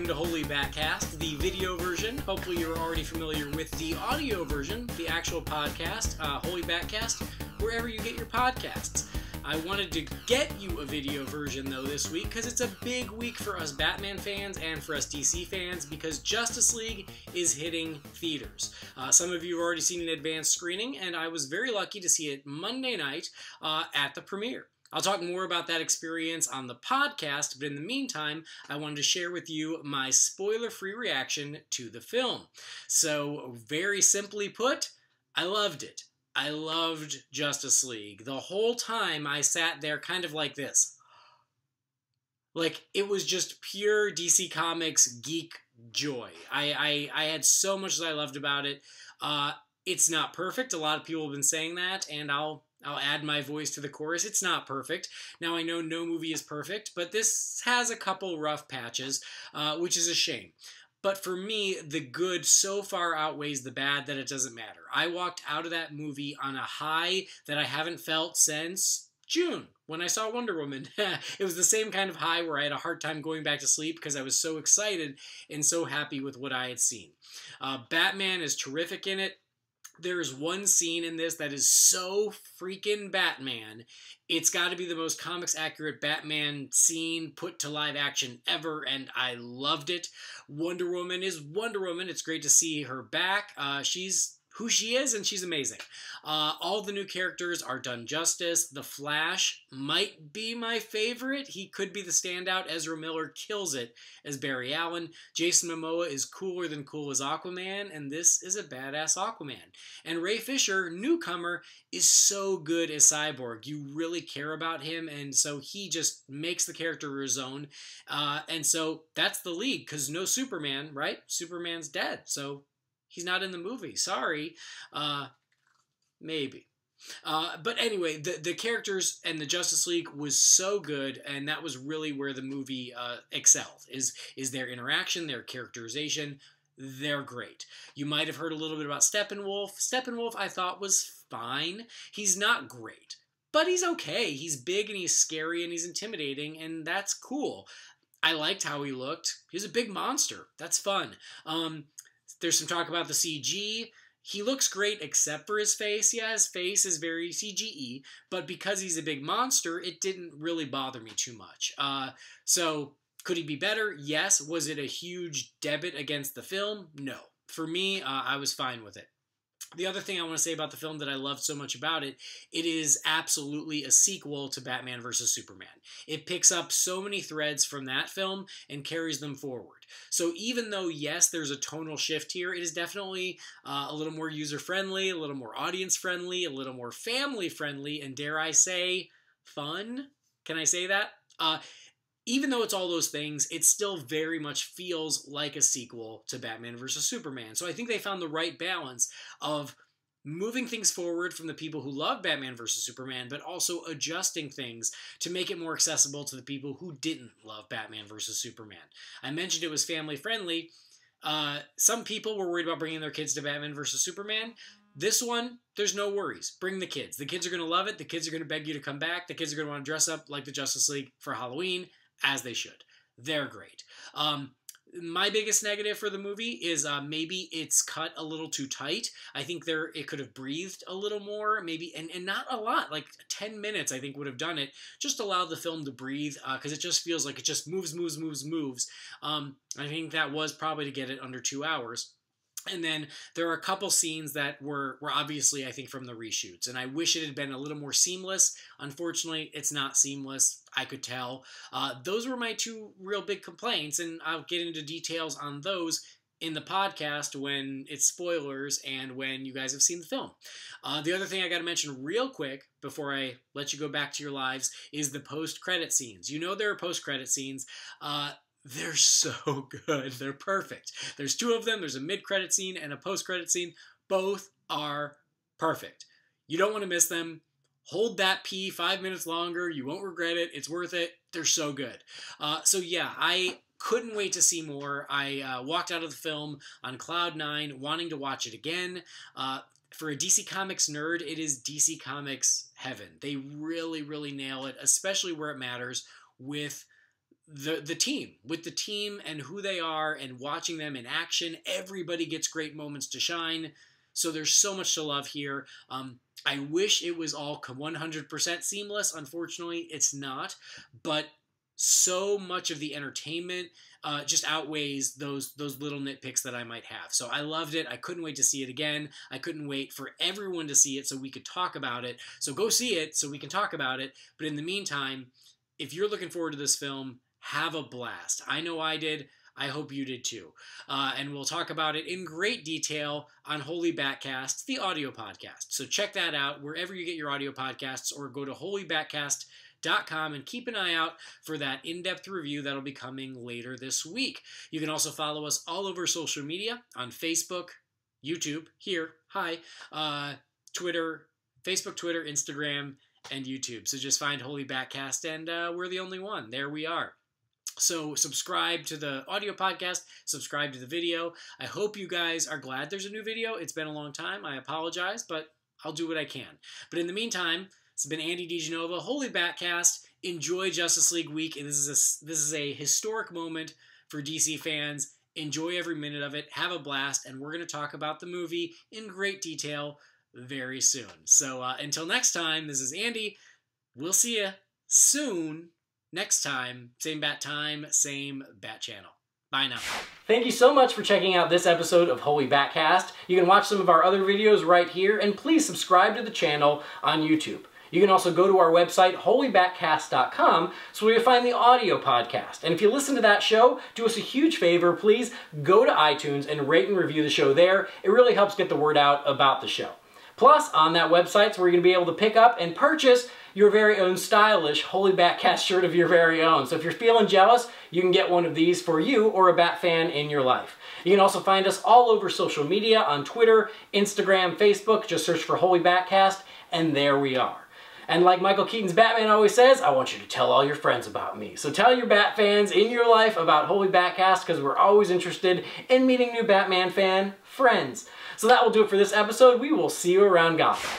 welcome to Holy Batcast, the video version. Hopefully you're already familiar with the audio version, the actual podcast, Holy Batcast, wherever you get your podcasts. I wanted to get you a video version, though, this week, because it's a big week for us Batman fans and for us DC fans, because Justice League is hitting theaters. Some of you have already seen an advanced screening, and I was very lucky to see it Monday night at the premiere. I'll talk more about that experience on the podcast, but in the meantime, I wanted to share with you my spoiler-free reaction to the film. So, very simply put, I loved it. I loved Justice League. The whole time I sat there kind of like this. Like, it was just pure DC Comics geek joy. I had so much that I loved about it. It's not perfect. A lot of people have been saying that, and I'll add my voice to the chorus. It's not perfect. Now, I know no movie is perfect, but this has a couple rough patches, which is a shame. But for me, the good so far outweighs the bad that it doesn't matter. I walked out of that movie on a high that I haven't felt since June, when I saw Wonder Woman. It was the same kind of high where I had a hard time going back to sleep because I was so excited and so happy with what I had seen. Batman is terrific in it. There is one scene in this that is so freaking Batman. It's got to be the most comics accurate Batman scene put to live action ever, and I loved it. Wonder Woman is Wonder Woman. It's great to see her back. She's who she is, and she's amazing. All the new characters are done justice. The Flash might be my favorite. He could be the standout. Ezra Miller kills it as Barry Allen. Jason Momoa is cooler than cool as Aquaman, and this is a badass Aquaman. And Ray Fisher, newcomer, is so good as Cyborg. You really care about him, and so he just makes the character his own. And so that's the League, because no Superman, right? Superman's dead, so he's not in the movie. Sorry. Maybe. But anyway, the characters and the Justice League was so good, and that was really where the movie excelled, is their interaction, their characterization. They're great. You might have heard a little bit about Steppenwolf. Steppenwolf, I thought, was fine. He's not great, but he's okay. He's big, and he's scary, and he's intimidating, and that's cool. I liked how he looked. He was a big monster. That's fun. There's some talk about the CG. He looks great except for his face. Yeah, his face is very CGE, but because he's a big monster, it didn't really bother me too much. So, could he be better? Yes. Was it a huge debit against the film? No. For me, I was fine with it. The other thing I want to say about the film that I loved so much about it, it is absolutely a sequel to Batman vs. Superman. It picks up so many threads from that film and carries them forward. So even though, yes, there's a tonal shift here, it is definitely a little more user-friendly, a little more audience-friendly, a little more family-friendly, and dare I say, fun? Can I say that? Even though it's all those things, it still very much feels like a sequel to Batman vs. Superman. So I think they found the right balance of moving things forward from the people who love Batman vs. Superman, but also adjusting things to make it more accessible to the people who didn't love Batman vs. Superman. I mentioned it was family-friendly. Some people were worried about bringing their kids to Batman vs. Superman. This one, there's no worries. Bring the kids. The kids are going to love it. The kids are going to beg you to come back. The kids are going to want to dress up like the Justice League for Halloween, as they should. They're great. My biggest negative for the movie is maybe it's cut a little too tight. I think it could have breathed a little more, maybe, and not a lot. Like 10 minutes, I think, would have done it. Just allow the film to breathe, because it just feels like it just moves. I think that was probably to get it under 2 hours. And then there are a couple scenes that were obviously, I think, from the reshoots. And I wish it had been a little more seamless. Unfortunately, it's not seamless. I could tell. Those were my two real big complaints. And I'll get into details on those in the podcast when it's spoilers and when you guys have seen the film. The other thing I got to mention real quick before I let you go back to your lives is the post-credit scenes. You know there are post-credit scenes. They're so good. They're perfect. There's two of them. There's a mid-credit scene and a post-credit scene. Both are perfect. You don't want to miss them. Hold that pee 5 minutes longer. You won't regret it. It's worth it. They're so good. So yeah, I couldn't wait to see more. I walked out of the film on cloud nine, wanting to watch it again. For a DC Comics nerd, it is DC Comics heaven. They really, really nail it, especially where it matters with the team, with the team and who they are and watching them in action. Everybody gets great moments to shine. So there's so much to love here. I wish it was all 100% seamless. Unfortunately, it's not. But so much of the entertainment just outweighs those little nitpicks that I might have. So I loved it. I couldn't wait to see it again. I couldn't wait for everyone to see it so we could talk about it. So go see it so we can talk about it. But in the meantime, if you're looking forward to this film, have a blast. I know I did. I hope you did too. And we'll talk about it in great detail on Holy Batcast, the audio podcast. So check that out wherever you get your audio podcasts, or go to holybatcast.com and keep an eye out for that in-depth review that'll be coming later this week. You can also follow us all over social media on Facebook, YouTube, Twitter, Facebook, Twitter, Instagram, and YouTube. So just find Holy Batcast, and we're the only one. There we are. So subscribe to the audio podcast, subscribe to the video. I hope you guys are glad there's a new video. It's been a long time. I apologize, but I'll do what I can. But in the meantime, it's been Andy DiGenova, Holy Batcast. Enjoy Justice League week. And this is a historic moment for DC fans. Enjoy every minute of it. Have a blast. And we're going to talk about the movie in great detail very soon. So until next time, this is Andy. We'll see you soon. Next time, same bat time, same bat channel. Bye now. Thank you so much for checking out this episode of Holy Batcast. You can watch some of our other videos right here, and please subscribe to the channel on YouTube. You can also go to our website, holybatcast.com, so where you'll find the audio podcast. And if you listen to that show, do us a huge favor, please go to iTunes and rate and review the show there. It really helps get the word out about the show. Plus, on that website, so we're going to be able to pick up and purchase your very own stylish Holy Batcast shirt of your very own. So if you're feeling jealous, you can get one of these for you or a Bat fan in your life. You can also find us all over social media on Twitter, Instagram, Facebook. Just search for Holy Batcast, and there we are. And like Michael Keaton's Batman always says, I want you to tell all your friends about me. So tell your Bat fans in your life about Holy Batcast, because we're always interested in meeting new Batman fan friends. So that will do it for this episode. We will see you around Gotham.